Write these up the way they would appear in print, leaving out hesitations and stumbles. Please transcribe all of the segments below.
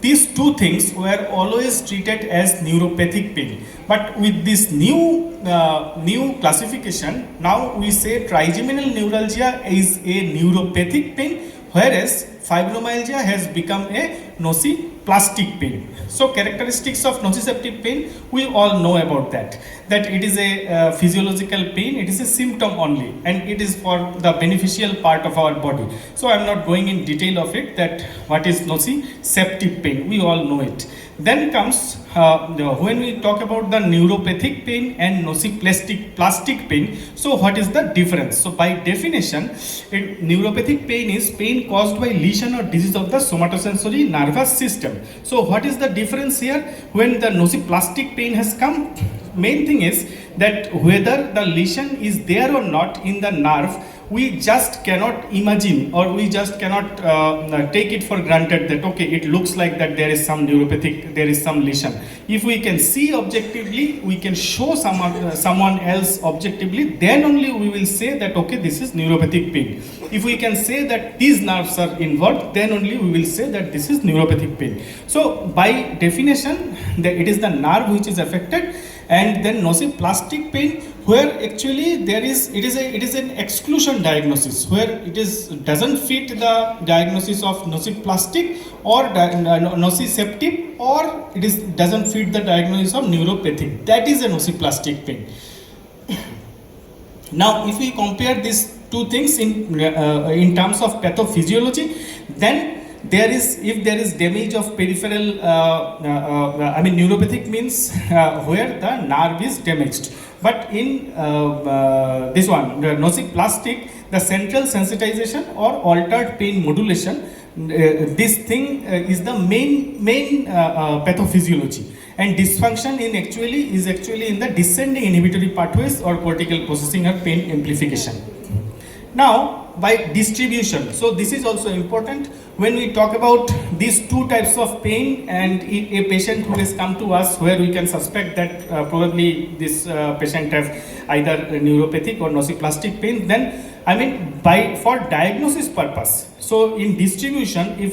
these two things were always treated as neuropathic pain. But with this new classification, now we say trigeminal neuralgia is a neuropathic pain, whereas fibromyalgia has become a nociplastic pain. So characteristics of nociceptive pain, we all know about that it is a physiological pain, it is a symptom only, and it is for the beneficial part of our body. So I am not going in detail of it, that what is nociceptive pain, we all know it. Then comes when we talk about the neuropathic pain and nociplastic pain, so what is the difference? So by definition, neuropathic pain is pain caused by lesion or disease of the somatosensory nervous system. So what is the difference here? When the nociplastic pain has come, main thing is that whether the lesion is there or not in the nerve, we just cannot imagine, or we just cannot take it for granted that okay, it looks like that there is some neuropathic, there is some lesion. If we can see objectively, we can show someone else objectively, then only we will say that okay, this is neuropathic pain. If we can say that these nerves are involved, then only we will say that this is neuropathic pain. So by definition, it is the nerve which is affected. And then nociplastic pain, where actually it is an exclusion diagnosis, where doesn't fit the diagnosis of nociplastic or nociceptive, or doesn't fit the diagnosis of neuropathic. That is a nociplastic pain. Now, if we compare these two things in terms of pathophysiology, then if there is damage of peripheral, neuropathic means where the nerve is damaged. But in this one, the nociplastic, the central sensitization or altered pain modulation, this thing is the main pathophysiology. And dysfunction is actually in the descending inhibitory pathways or cortical processing or pain amplification. Now, by distribution, so this is also important when we talk about these two types of pain, and a patient who has come to us where we can suspect that probably this patient have either neuropathic or nociplastic pain, then for diagnosis purpose. So in distribution, if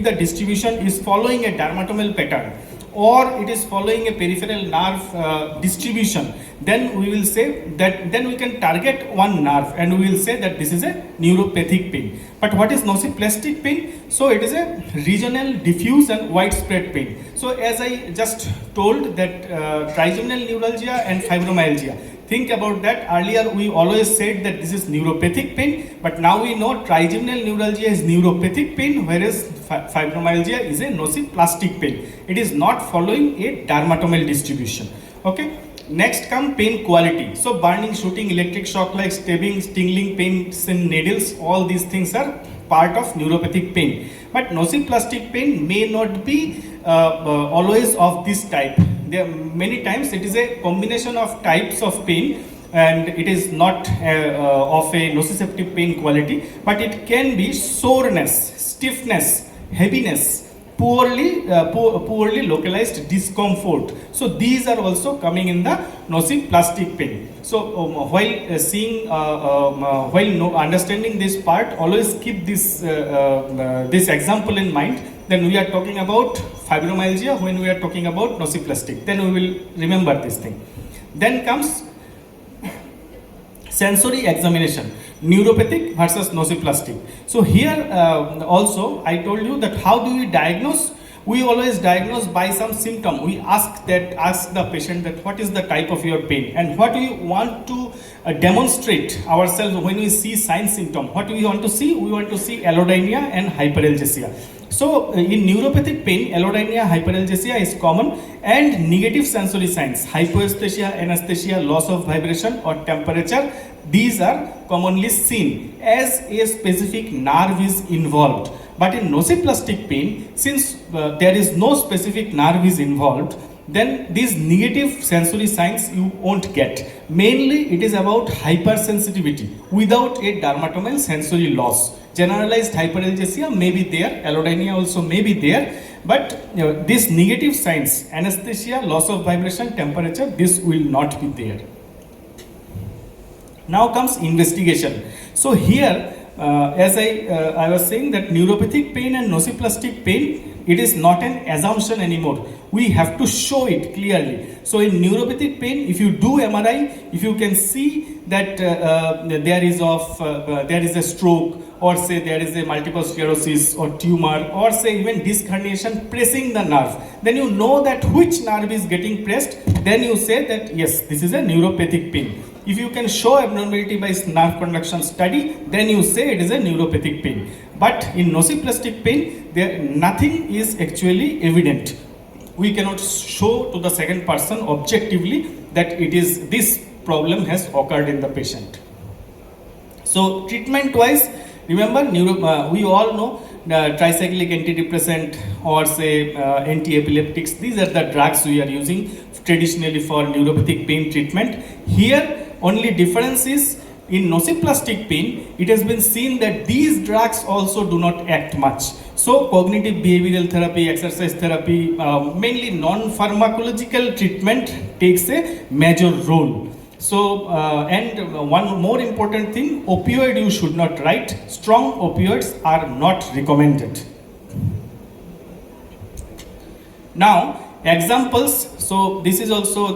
the distribution is following a dermatomal pattern, or it is following a peripheral nerve distribution, then we will say that, then we can target one nerve and we will say that this is a neuropathic pain. But what is nociplastic pain? So it is a regional, diffuse and widespread pain. So as I just told that trigeminal neuralgia and fibromyalgia, think about that. Earlier we always said that this is neuropathic pain, but now we know trigeminal neuralgia is neuropathic pain, whereas fibromyalgia is a nociplastic pain. It is not following a dermatomal distribution. Okay. Next come pain quality. So burning, shooting, electric shock like stabbing, tingling, pains in needles, all these things are part of neuropathic pain. But nociplastic pain may not be always of this type. Many times it is a combination of types of pain, and it is not of a nociceptive pain quality, but it can be soreness, stiffness, heaviness, poorly localized discomfort. So these are also coming in the nociplastic pain. So while understanding this part, always keep this example in mind. Then we are talking about fibromyalgia, when we are talking about nociplastic, then we will remember this thing. Then comes sensory examination, neuropathic versus nociplastic. So here also I told you that how do we diagnose? We always diagnose by some symptom. We ask the patient that what is the type of your pain and what do you want to demonstrate ourselves when we see sign symptom. What do we want to see? We want to see allodynia and hyperalgesia. So in neuropathic pain, allodynia, hyperalgesia is common, and negative sensory signs, hypoesthesia, anesthesia, loss of vibration or temperature, these are commonly seen as a specific nerve is involved. But in nociplastic pain, since there is no specific nerve is involved, then these negative sensory signs you won't get. Mainly it is about hypersensitivity without a dermatomal sensory loss. Generalized hyperalgesia may be there, allodynia also may be there, but these negative signs, anesthesia, loss of vibration, temperature, this will not be there. Now comes investigation. So here, as I was saying that neuropathic pain and nociplastic pain, It is not an assumption anymore. We have to show it clearly. So in neuropathic pain, if you do MRI, if you can see that there is a stroke, or say there is a multiple sclerosis or tumor, or say even disc herniation pressing the nerve, then you know that which nerve is getting pressed, then you say that yes, this is a neuropathic pain. If you can show abnormality by nerve conduction study, then you say it is a neuropathic pain. But in nociplastic pain, nothing is actually evident. We cannot show to the second person objectively that it is this problem has occurred in the patient. So treatment wise, remember we all know tricyclic antidepressant or say anti-epileptics. These are the drugs we are using traditionally for neuropathic pain treatment. Here only difference is in nociplastic pain, it has been seen that these drugs also do not act much. So cognitive behavioral therapy, exercise therapy, mainly non-pharmacological treatment takes a major role. So, and one more important thing, opioid you should not write. Strong opioids are not recommended. Now, examples. So this is also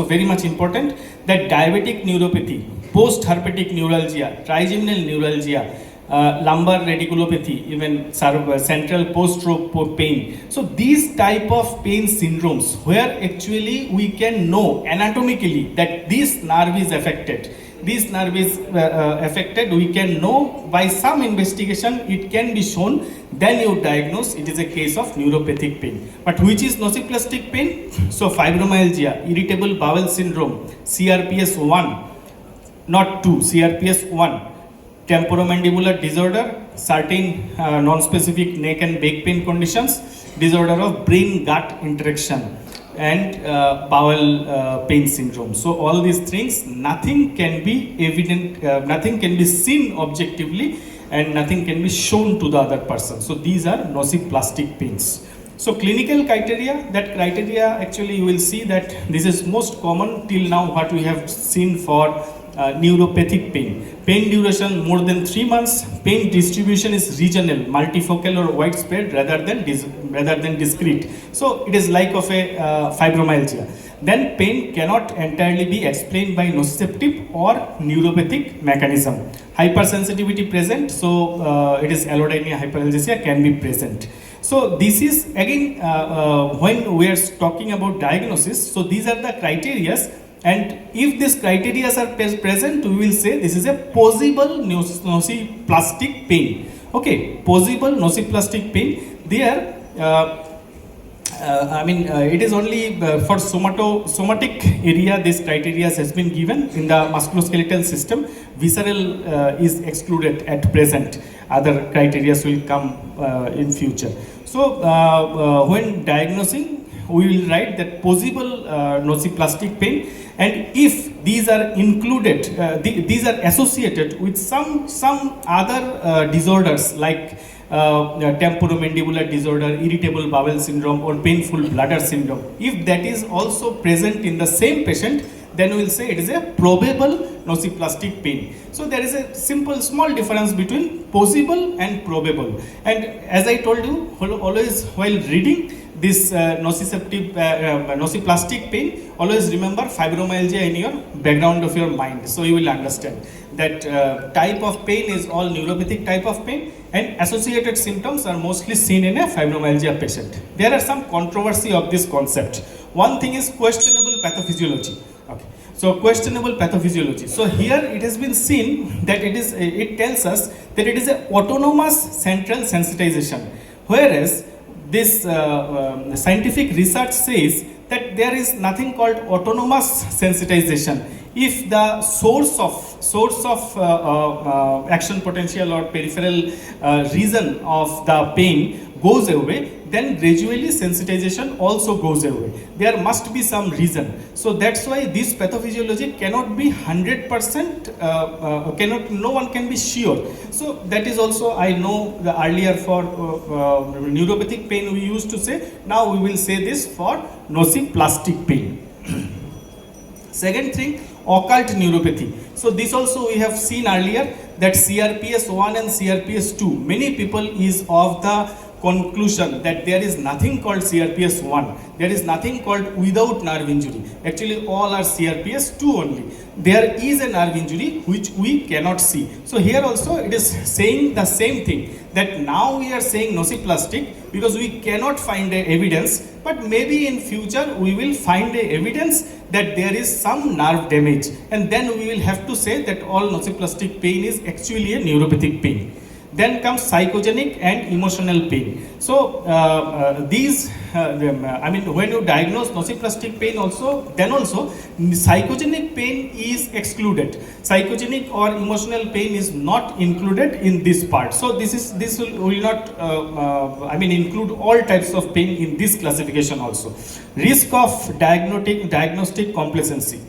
very much important, that diabetic neuropathy, post-herpetic neuralgia, trigeminal neuralgia, lumbar radiculopathy, even central post-stroke pain. So these type of pain syndromes where actually we can know anatomically that this nerve is affected. This nerve is affected, we can know by some investigation, it can be shown, then you diagnose it is a case of neuropathic pain. But which is nociplastic pain? So fibromyalgia, irritable bowel syndrome, CRPS 1, not 2, CRPS 1, temporomandibular disorder, certain non-specific neck and back pain conditions, disorder of brain-gut interaction, and bowel pain syndrome. So all these things, nothing can be evident, nothing can be seen objectively, and nothing can be shown to the other person. So these are nociplastic pains. So clinical criteria, that criteria actually you will see that this is most common till now what we have seen for neuropathic pain. Pain duration more than 3 months. Pain distribution is regional, multifocal or widespread rather than discrete. So it is like of a fibromyalgia. Then pain cannot entirely be explained by nociceptive or neuropathic mechanism. Hypersensitivity present, so it is allodynia hyperalgesia can be present. So this is again when we are talking about diagnosis. So these are the criteria. And if these criteria are present, we will say this is a possible nociplastic pain. Okay, possible nociplastic pain. There, it is only for somatic area this criteria has been given. In the musculoskeletal system, visceral is excluded at present. Other criteria will come in future. So when diagnosing, we will write that possible nociplastic pain. And if these are included, these are associated with some other disorders like temporomandibular disorder, irritable bowel syndrome, or painful bladder syndrome. If that is also present in the same patient, then we will say it is a probable nociplastic pain. So there is a simple small difference between possible and probable. And as I told you, always while reading this nociceptive, nociplastic pain, always remember fibromyalgia in your background of your mind. So you will understand that type of pain is all neuropathic type of pain, and associated symptoms are mostly seen in a fibromyalgia patient. There are some controversy of this concept. One thing is questionable pathophysiology. Okay. So questionable pathophysiology. So here it has been seen that it tells us that it is an autonomous central sensitization, whereas this scientific research says that there is nothing called autonomous sensitization. If the source of action potential or peripheral region of the pain goes away, then gradually sensitization also goes away. There must be some reason. So that's why this pathophysiology cannot be 100%, no one can be sure. So that is also, I know the earlier for neuropathic pain we used to say, now we will say this for nociplastic pain. Second thing, occult neuropathy. So this also we have seen earlier that CRPS 1 and CRPS 2, many people is of the conclusion that there is nothing called CRPS1, there is nothing called without nerve injury. Actually, all are CRPS2 only. There is a nerve injury which we cannot see. So here also it is saying the same thing, that now we are saying nociplastic because we cannot find a evidence, but maybe in future we will find a evidence that there is some nerve damage, and then we will have to say that all nociplastic pain is actually a neuropathic pain. Then comes psychogenic and emotional pain. So when you diagnose nociplastic pain also, then also psychogenic pain is excluded. Psychogenic or emotional pain is not included in this part. So this will not include all types of pain in this classification also. Risk of diagnostic complacency.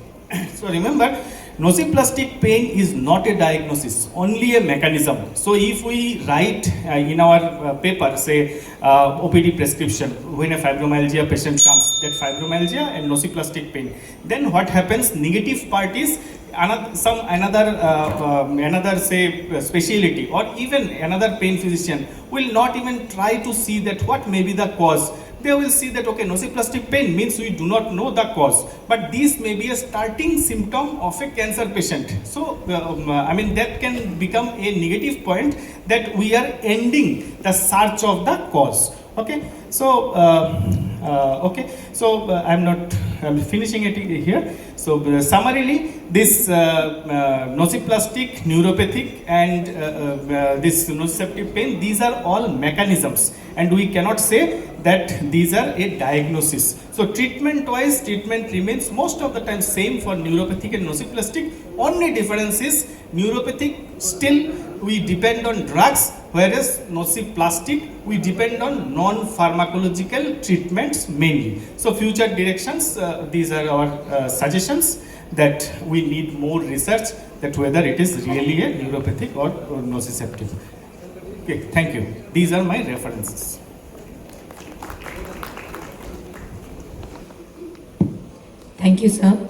So remember, nociplastic pain is not a diagnosis, only a mechanism. So if we write in our paper, say OPD prescription, when a fibromyalgia patient comes, that fibromyalgia and nociplastic pain, then what happens? Negative part is another say speciality, or even another pain physician will not even try to see that what may be the cause. They will see that, okay, nociplastic pain means we do not know the cause, but this may be a starting symptom of a cancer patient. So, that can become a negative point, that we are ending the search of the cause. Okay, so I'm finishing it here. So summarily, this nociplastic, neuropathic, and this nociceptive pain, these are all mechanisms, and we cannot say that these are a diagnosis. So treatment-wise, treatment remains most of the time same for neuropathic and nociplastic. Only difference is neuropathic still we depend on drugs, whereas nociplastic we depend on non-pharmacological treatments mainly. So future directions, these are our suggestions, that we need more research that whether it is really a neuropathic or nociceptive. Okay, thank you. These are my references. Thank you, sir.